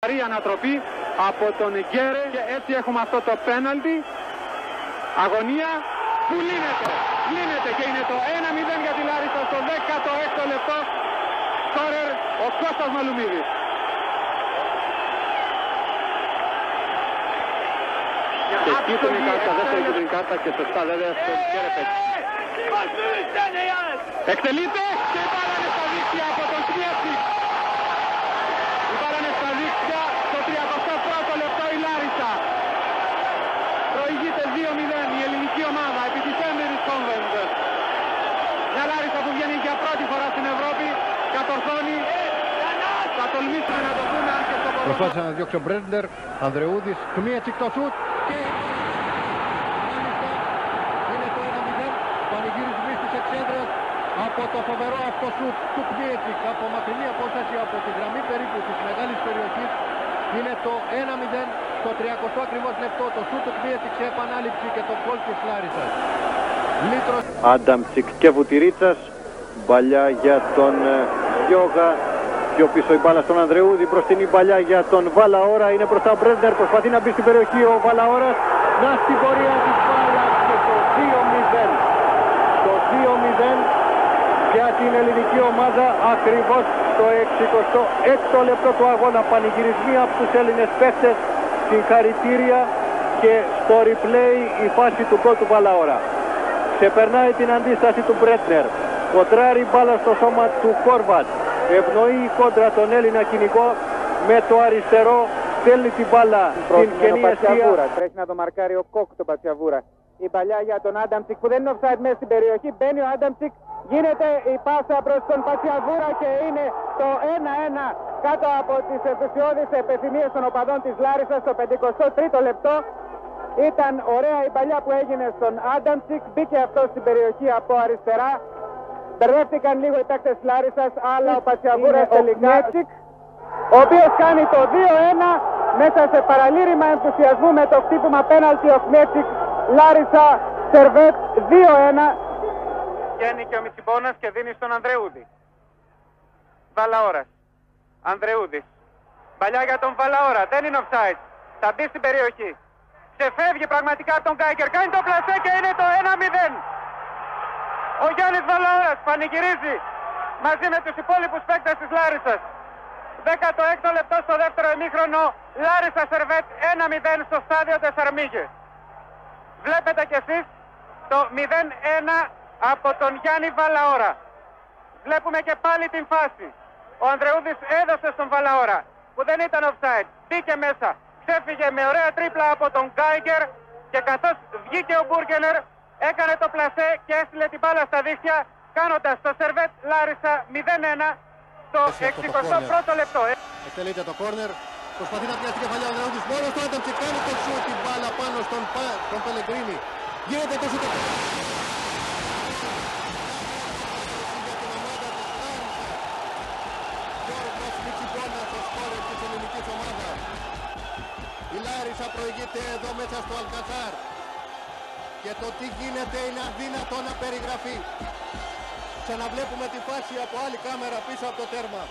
Ανατροπή από τον Γκέρε και έτσι έχουμε αυτό το πέναλτι. Αγωνία που λύνεται και είναι το 1-0 για τη Λάρισα στο 16ο λεπτό. Σκόρερ ο Κώστας Μαλουμίδης. Και κίτρινη κάρτα, δεύτερη κίτρινη κάρτα και σωστά βέβαια στον Γκέρε παίξει. Εκτελείται και η μπάλα είναι στα δίκτυα από τον Σμιέτσι. Η μπάλα είναι στα δίκτυα στο 31ο λεπτό η Λάρισα. Προηγείται 2-0 η ελληνική ομάδα επί της Έμερης Κόμβεντ. Μια Λάρισα που βγαίνει για πρώτη φορά στην Ευρώπη, κατορθώνει. Θα τολμήσουμε να το πούμε αν και στο ποδόσφαιρο. Προσπάθησε να διώξει ο Μπρέντνερ, Ανδρεούδης, Κμίετσικ το σουτ και είναι το 1-0. Πανηγυρισμός της εξέδρας από το φοβερό αυτό σουτ του Κμίετσικ από μακρινή απόσταση από τη γραμμή περίπου της μεγάλης περιοχής. Είναι το 1-0 στο 30ο ακριβώς λεπτό. Το σουτ του Κμίετσικ σε επανάληψη και το γκολ της Λάρισσας. Λίτρος Άνταμτσικ και Βουτυρίτσας. Μπαλιά για τον Γιώγα. Πιο πίσω η μπάλα στον Ανδρεούδη, μπροστινή μπαλιά για τον Βάλαώρα, είναι μπροστά ο Μπρέντνερ, προσπαθεί να μπει στην περιοχή ο Βάλαώρας, να στην πορεία της μπάλας και το 2-0. Το 2-0 για την ελληνική ομάδα ακριβώς στο 66ο λεπτό του αγώνα. Πανηγυρισμοί από τους Έλληνες παίκτες, συγχαρητήρια και στο replay η φάση του γκολ του Βάλαώρα. Ξεπερνάει την αντίσταση του Μπρέντνερ, κοντράρει μπάλα στο σώμα του Χόρβατ. Ευνοεί η κόντρα τον Έλληνα κυνηγό με το αριστερό, στέλνει την μπάλα στην κενή αιστεία. Τρέχει να το μαρκάρει ο Κόκ τον Πατσιαβούρα. Η παλιά για τον Άνταμτσικ που δεν είναι offside μέσα στην περιοχή. Μπαίνει ο Άνταμτσικ, γίνεται η πάσα προς τον Πατσιαβούρα και είναι το 1-1 κάτω από τις ενθουσιώδεις επιθυμίες των οπαδών της Λάρισσας στο 53ο λεπτό. Ήταν ωραία η παλιά που έγινε στον Άνταμτσικ, μπήκε αυτό στην περιοχή από αριστερά. Μπερδεύτηκαν λίγο οι παίκτες της Λάρισσας, αλλά ο Πατσιαβούρας τελικά, ο οποίος κάνει το 2-1 μέσα σε παραλήρημα ενθουσιασμού με το χτύπημα πέναλτι ο Κμίετσικ. Λάρισσα Σερβέτ 2-1. Βγαίνει και ο Μιτσιμπόνας και δίνει στον Ανδρεούδη. Βάλαώρας. Ανδρεούδης. Παλιά για τον Βάλαώρα, δεν είναι offside. Θα μπει στην περιοχή. Ξεφεύγει πραγματικά από τον Γκάικερ, κάνει το πλασέ και είναι το 1-0. Ο Γιάννης Βάλαώρας πανηγυρίζει μαζί με τους υπόλοιπους παίκτες της Λάρισσας. 16ο λεπτό στο δεύτερο ημίχρονο, Λάρισσα Σερβέτ 1-0 στο στάδιο Τεσσαρμίγε. Βλέπετε κι εσείς το 0-1 από τον Γιάννη Βάλαώρα. Βλέπουμε και πάλι την φάση. Ο Ανδρεούδης έδωσε στον Βάλαώρα που δεν ήταν offside. Μπήκε μέσα, ξέφυγε με ωραία τρίπλα από τον Γκάικερ και καθώς βγήκε ο Μπούργενερ έκανε το πλασέ και έστειλε την μπάλα στα δίχτυα, κάνοντας το Σερβέτ Λάρισσα 0-1 στο 61ο λεπτό. εκτελείται το κόρνερ, προσπαθεί να πιάσει κεφαλιά ο Ανδρεούδης, μόνος του Άνταμτσικ κάνει το σουτ, την μπάλα πάνω στον Πελεγκρίνη. Γίνεται το σουτ. Η Λάρισα προηγείται εδώ μέσα στο Αλκαζάρ. Και το τι γίνεται είναι αδύνατο να περιγραφεί. Ξαναβλέπουμε τη φάση από άλλη κάμερα πίσω από το τέρμα.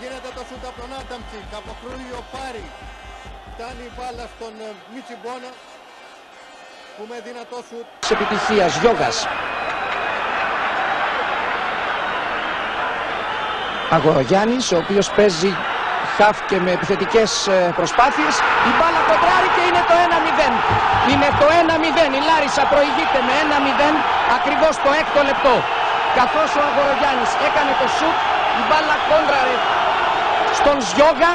Γίνεται το σούτ από τον Άνταμτσικ, αποκρούει ο Πάρη. Φτάνει η μπάλα στον Μιτσιμπόνα που με δυνατό σούτ. Της επιτυχίας Γιώγας. Αγορογιάννης, ο οποίος παίζει χαφ και με επιθετικές προσπάθειες. Η μπάλα κοντράρει και είναι το 1-0. Είναι το 1-0. Η Λάρισα προηγείται με 1-0 ακριβώς το 6ο λεπτό. Καθώς ο Αγορογιάννης έκανε το σουτ, η μπάλα κόντραρε στον Ζιώγα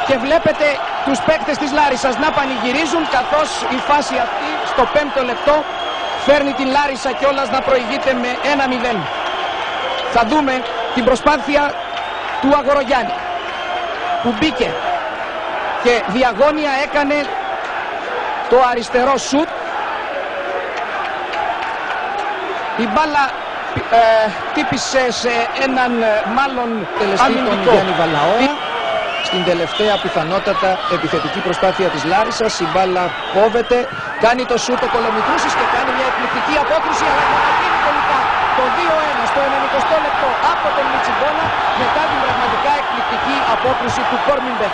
και βλέπετε τους παίκτες της Λάρισσας να πανηγυρίζουν, καθώς η φάση αυτή στο 5ο λεπτό φέρνει την Λάρισα κιόλας να προηγείται με 1-0. Θα δούμε την προσπάθεια του Αγορογιάννη που μπήκε και διαγώνια έκανε το αριστερό σουτ. Η μπάλα τύπησε σε έναν μάλλον τελεστή τον Γιάννη Βαλαώρα. Στην τελευταία πιθανότατα επιθετική προσπάθεια της Λάρισσας η μπάλα κόβεται, κάνει το σουτ ο Κολομητρούσης και κάνει μια εκπληκτική απόκριση, αλλά θα γίνει τελικά το 2-1 στο 90 λεπτό από τον Μιτσιγκόνα μετά την πραγματικά εκπληκτική απόκριση του Κόρμινμπεχ.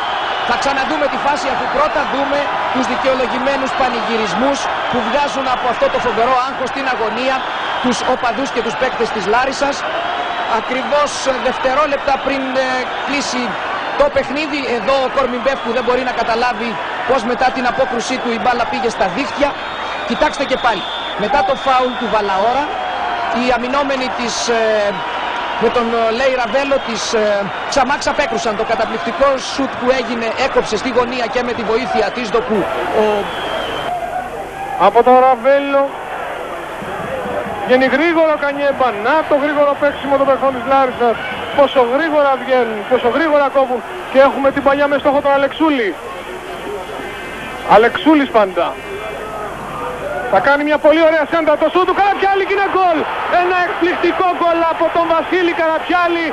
Θα ξαναδούμε τη φάση αφού πρώτα δούμε τους δικαιολογημένους πανηγυρισμούς που βγάζουν από αυτό το φοβερό άγχος στην αγωνία τους οπαδούς και τους παίκτες της Λάρισσας. Ακριβώς δευτερόλεπτα πριν κλείσει το παιχνίδι, εδώ ο Κόρμινμπεχ που δεν μπορεί να καταλάβει πως μετά την απόκρουσή του η μπάλα πήγε στα δίχτυα. Κοιτάξτε και πάλι, μετά το φάουλ του Βαλαώρα, οι αμυνόμενοι της με τον Λέι Ραβέλο της Ξαμάξ απέκρουσαν το καταπληκτικό σουτ που έγινε, έκοψε στη γωνία και με τη βοήθεια της Δοκού. Από τον Ραβέλο βγαίνει γρήγορο Κανιέμπα, να το γρήγορο παίξιμο των παιχτών της Λάρισσας, πόσο γρήγορα βγαίνουν, πόσο γρήγορα κόβουν και έχουμε την παλιά με στόχο τον Αλεξούλη. Αλεξούλης πάντα. Θα κάνει μια πολύ ωραία σέντα το σούτ του Καραπιάλη και είναι γκολ. Ένα εκπληκτικό γκολ από τον Βασίλη Καραπιάλη.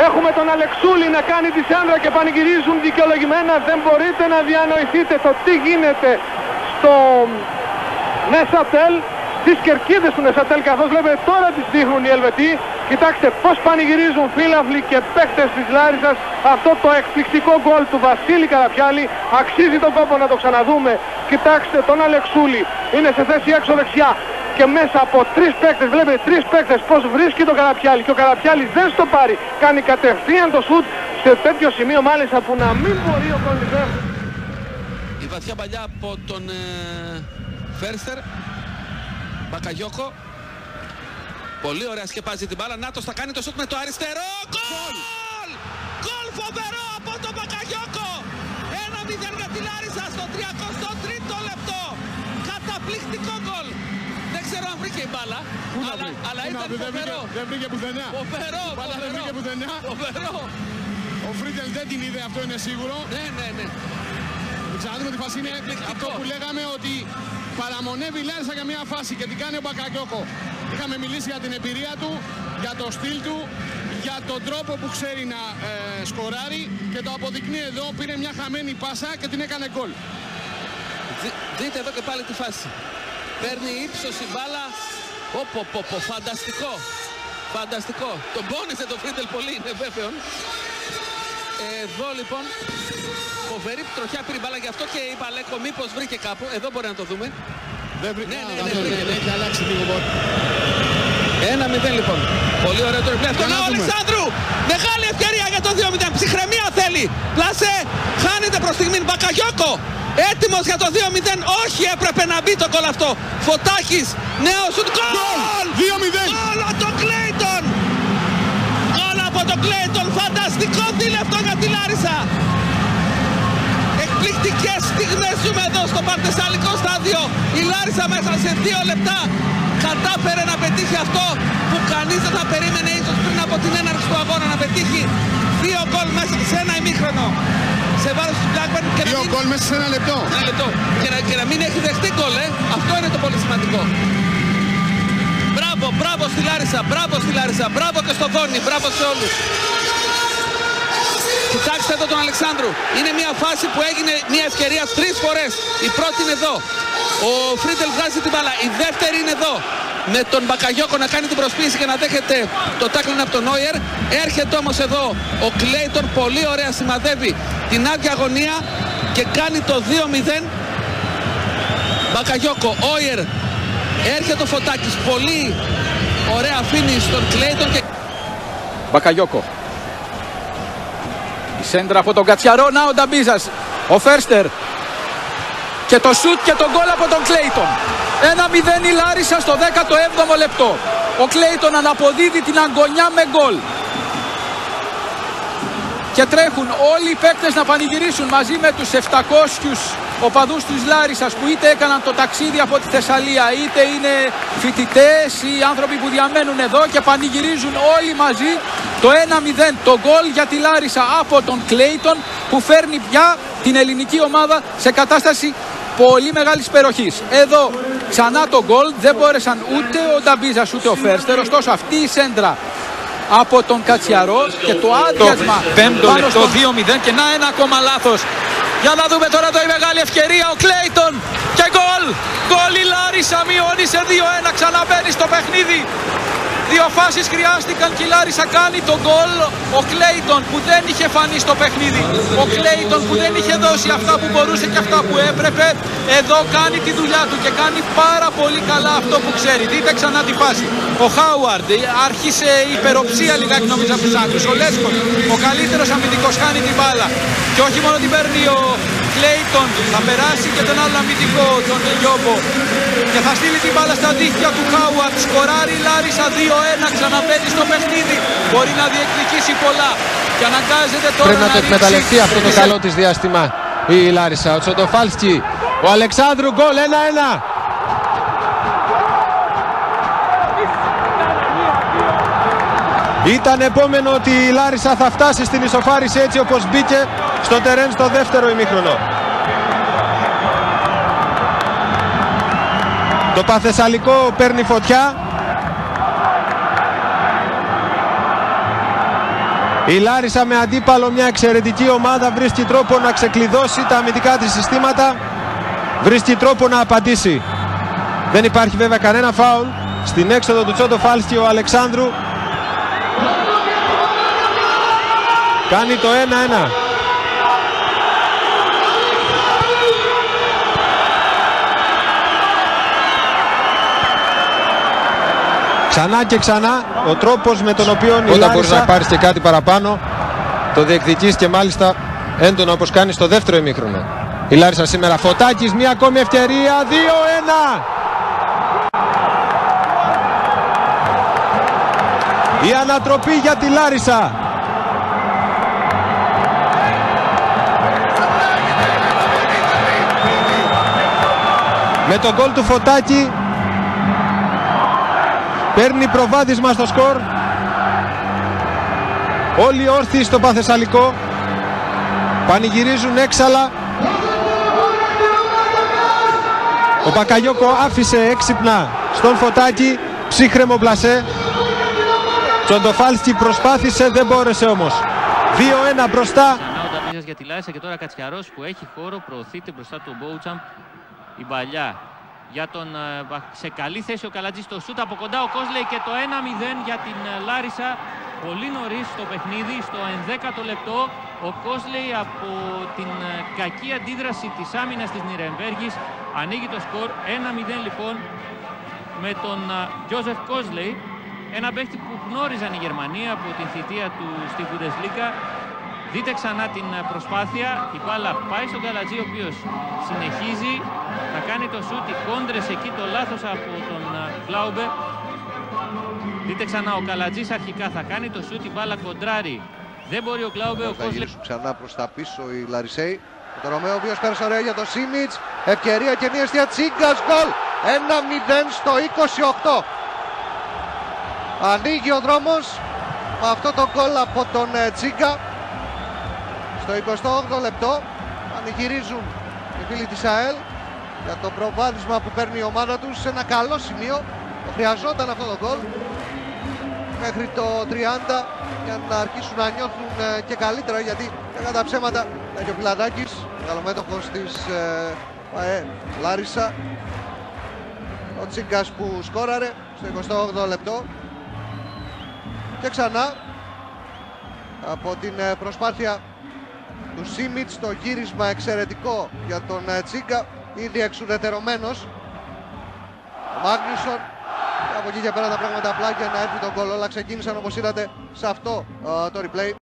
Έχουμε τον Αλεξούλη να κάνει τη σέντρα και πανηγυρίζουν δικαιολογημένα. Δεν μπορείτε να διανοηθείτε το τι γίνεται στο Νεσατέλ, στις κερκίδες του Νεσατέλ, καθώς βλέπετε τώρα τις δείχνουν οι Ελβετοί. Κοιτάξτε πως πανηγυρίζουν φίλαθλοι και παίκτες της Λάρισσας αυτό το εκπληκτικό γκολ του Βασίλη Καραπιάλη. Αξίζει τον κόπο να το ξαναδούμε. Κοιτάξτε τον Αλεξούλη, είναι σε θέση έξω δεξιά και μέσα από τρεις παίκτες, βλέπετε τρεις παίκτες πως βρίσκει τον Καραπιάλη και ο Καραπιάλης δεν στο πάρει, κάνει κατευθείαν το σουτ σε τέτοιο σημείο μάλιστα που να μην μπορεί ο Κόρμινμπεχ. Η βαθιά παλιά από τον Φέρστερ. Μπακαγιόκο. Πολύ ωραία σκεπάζει την μπάλα. Νάτος θα κάνει το σουτ με το αριστερό. Γκολ! Γκολ φοβερό από τον Μπακαγιόκο. 1-0 για τη Λάρισα στο 33ο λεπτό. Καταπληκτικό γκολ. Δεν ξέρω αν βρήκε η μπάλα, αλλά ήταν φοβερό. Δεν βρήκε πουθενά. Φοβερό. Δεν βρήκε πουθενά. Φοβερό. Ο Φρίτελ δεν την είδε, αυτό είναι σίγουρο. Ναι. Ξαναδούμε τη φάση, είναι αυτό που λέγαμε ότι παραμονεύει η Λάρισα για μια φάση και την κάνει ο Μπακαγιόκο. Είχαμε μιλήσει για την εμπειρία του, για το στυλ του, για τον τρόπο που ξέρει να σκοράρει και το αποδεικνύει εδώ. Πήρε μια χαμένη πάσα και την έκανε γκολ. Δείτε εδώ και πάλι τη φάση. Παίρνει ύψος η μπάλα. Φανταστικό. Φανταστικό. Τον πόνισε το Φρίτελ πολύ, είναι βέβαιο. Εδώ λοιπόν φοβερή τροχιά πήρε η μπάλα, γι' αυτό και είπα Λέκο μήπως βρήκε κάπου. Εδώ μπορεί να το δούμε. Δεν βρήκε. Ναι, έχει αλλάξει λίγο. 1-0 λοιπόν. Πολύ ωραίο το replay. Αυτό είναι ο Αλεξάνδρου. Μεγάλη ευκαιρία για το 2-0. Ψυχραιμία θέλει. Πλάσε. Χάνεται προς στιγμήν. Μπακαγιόκο. Έτοιμος για το 2-0. Όχι, έπρεπε να μπει το γκολ αυτό. Φωτάκης. Νέο σουτ. Γκολ. 2-0. Γκολ από τον Κλέιτον. Γκολ από τον Κλέιτον. Φανταστικό δίλεπτο για τη Λάρισα. Εκπληκτικές στιγμές ζούμε εδώ στο Παρτεσσαλικό στάδιο. Η Λάρισα μέσα σε 2 λεπτά κατάφερε να πετύχει αυτό που κανείς δεν θα περίμενε ίσως πριν από την έναρξη του αγώνα, να πετύχει 2 γκολ μέσα σε ένα ημίχρονο σε βάρος του Blackburn. 2 γκολ μέσα σε 1 λεπτό. Και να μην έχει δεχτεί γκολ, αυτό είναι το πολύ σημαντικό. Μπράβο στη Λάρισα, μπράβο και στο Δόνι, μπράβο σε όλους. Κοιτάξτε εδώ τον Αλεξάνδρου. Είναι μια φάση που έγινε μια ευκαιρία 3 φορές. Η πρώτη είναι εδώ. Ο Φρίτελ βγάζει την μπάλα. Η δεύτερη είναι εδώ. Με τον Μπακαγιόκο να κάνει την προσποίηση και να δέχεται το τάκλιν από τον Νόιερ. Έρχεται όμως εδώ ο Κλέιτον. Πολύ ωραία σημαδεύει την άδεια αγωνία και κάνει το 2-0. Μπακαγιόκο, Όιερ. Έρχεται ο Φωτάκης. Πολύ ωραία αφήνει στον Κλέιτον. Και... Μπακαγιόκο. Η σέντρα από τον Κατσιαρό, να ο Νταμπίζας, ο Φέρστερ και το σουτ και το γκολ από τον Κλέιτον. 1-0 η Λάρισα στο 17ο λεπτό. Ο Κλέιτον αναποδίδει την αγωνιά με γκολ. Και τρέχουν όλοι οι παίκτες να πανηγυρίσουν μαζί με τους 700 οπαδούς της Λάρισσας που είτε έκαναν το ταξίδι από τη Θεσσαλία, είτε είναι φοιτητές ή άνθρωποι που διαμένουν εδώ και πανηγυρίζουν όλοι μαζί το 1-0, το γκολ για τη Λάρισσα από τον Κλέιτον που φέρνει πια την ελληνική ομάδα σε κατάσταση πολύ μεγάλης υπεροχής. Εδώ ξανά το γκολ, δεν μπόρεσαν ούτε ο Νταμπίζας ούτε ο Φέρστερ, ωστόσο αυτή η σέντρα από τον Κατσιαρό και το άδειασμα πάνω στο 2-0 και να ένα ακόμα λάθος. Για να δούμε τώρα εδώ η μεγάλη ευκαιρία, ο Κλέιτον και γκολ! Γκολ, η Λάρισα μειώνει σε 2-1, ξαναμπαίνει στο παιχνίδι. Δύο φάσεις χρειάστηκαν και η Λάρισα κάνει τον γκολ. Ο Κλέιτον που δεν είχε φανεί στο παιχνίδι, ο Κλέιτον που δεν είχε δώσει αυτά που μπορούσε και αυτά που έπρεπε, εδώ κάνει τη δουλειά του και κάνει πάρα πολύ καλά αυτό που ξέρει. Δείτε ξανά τη φάση. Ο Χάουαρντ άρχισε η υπεροψία λιγάκι νομίζω από τους άκρους. Ο Λέσκος, ο καλύτερος αμυντικός, χάνει την μπάλα. Και όχι μόνο την παίρνει ο Κλέιτον, θα περάσει και τον άλλο αμυντικό, τον Γιώμπο. Και θα στείλει την μπάλα στα δίχτυα του Χάουαρντ. Σκοράρει η Λάρισα 2-1, ξαναμπαίνει στο παιχνίδι. Μπορεί να διεκδικήσει πολλά και αναγκάζεται τώρα πρέπει να το εκμεταλλευτεί αυτό το καλό της διάστημα η Λάρισα. Ο Τσοντοφάλσκι, ο Αλεξάνδρου, γκολ 1-1. Ήταν επόμενο ότι η Λάρισα θα φτάσει στην ισοφάριση έτσι όπως μπήκε στο τερέν στο δεύτερο ημίχρονο. Το Παθεσσαλικό παίρνει φωτιά. Η Λάρισα με αντίπαλο μια εξαιρετική ομάδα βρίσκει τρόπο να ξεκλειδώσει τα αμυντικά της συστήματα. Βρίσκει τρόπο να απαντήσει. Δεν υπάρχει βέβαια κανένα φάουλ. Στην έξοδο του Τσοντοφάλσκι ο Αλεξάνδρου κάνει το 1-1. Ξανά και ξανά ο τρόπος με τον οποίο η Λάρισα μπορεί να πάρει και κάτι παραπάνω, το διεκδικείς και μάλιστα έντονα όπως κάνει στο δεύτερο ημίχρονο. Η Λάρισα σήμερα. Φωτάκης, μια ακόμη ευκαιρία, 2-1. Η ανατροπή για τη Λάρισα. Με τον γκολ του Φωτάκη παίρνει προβάδισμα στο σκορ. Όλοι όρθιοι στο Παθεσσαλικό πανηγυρίζουν έξαλα. Ο Μπακαγιόκο άφησε έξυπνα στον Φωτάκη, ψύχρεμο πλασέ. Τσοντοφάλσκι προσπάθησε, δεν μπόρεσε όμως. 2-1 μπροστά. Για τη Λάρισα και τώρα Κατσιαρός που έχει χώρο, προωθείται μπροστά του Μπόουτσαμπ. Η παλιά για τον σε καλή θέση ο Καλατζής στο σούτ από κοντά, ο Κόσλεϊ και το 1-0 για την Λάρισα. Πολύ νωρίς στο παιχνίδι, στο 11ο λεπτό, ο Κόσλεϊ από την κακή αντίδραση της άμυνας της Νιρεμβέργης ανοίγει το σκορ. 1-0 λοιπόν με τον Γιώζεφ Κόσλεϊ, ένα παίχτη που γνώριζαν οι Γερμανοί από την θητεία του στη Bundesliga. Δείτε ξανά την προσπάθεια, η μπάλα πάει στον Καλατζή ο οποίος συνεχίζει να κάνει το σούτ, οι κόντρες εκεί, το λάθος από τον Γκλάουμπε. Δείτε ξανά ο Καλατζής αρχικά θα κάνει το σούτ, η μπάλα κοντράρει. Δεν μπορεί ο Γκλάουμπε, ο Κόσλεϊ. Ξανά προς τα πίσω οι Λαρισαίοι. Το Ρωμαίο ο οποίος πέρασε ωραία για το Σίμιτς. Ευκαιρία και μια αιστεία Τσίγκας, γκολ. 1-0 στο 28. Ανοίγει ο δρόμος με αυτό το γκολ από τον Τσίγκα. Στο 28ο λεπτό πανηγυρίζουν οι φίλοι της ΑΕΛ για το προβάδισμα που παίρνει η ομάδα τους σε ένα καλό σημείο. Το χρειαζόταν αυτό το γκολ μέχρι το 30 για να αρχίσουν να νιώθουν και καλύτερα, γιατί κατά τα ψέματα και ο Πιλαδάκης, μεγαλομέτωχος της Λάρισα, ο Τσίγκας που σκόραρε στο 28ο λεπτό. Και ξανά από την προσπάθεια του Σίμιτς, το γύρισμα εξαιρετικό για τον Τσίγκα, ήδη εξουδετερωμένος ο Μάγνουσον. Και από εκεί και πέρα τα πράγματα απλά για να έρθει τον γκολ. Όλα ξεκίνησαν όπως είδατε σε αυτό το replay.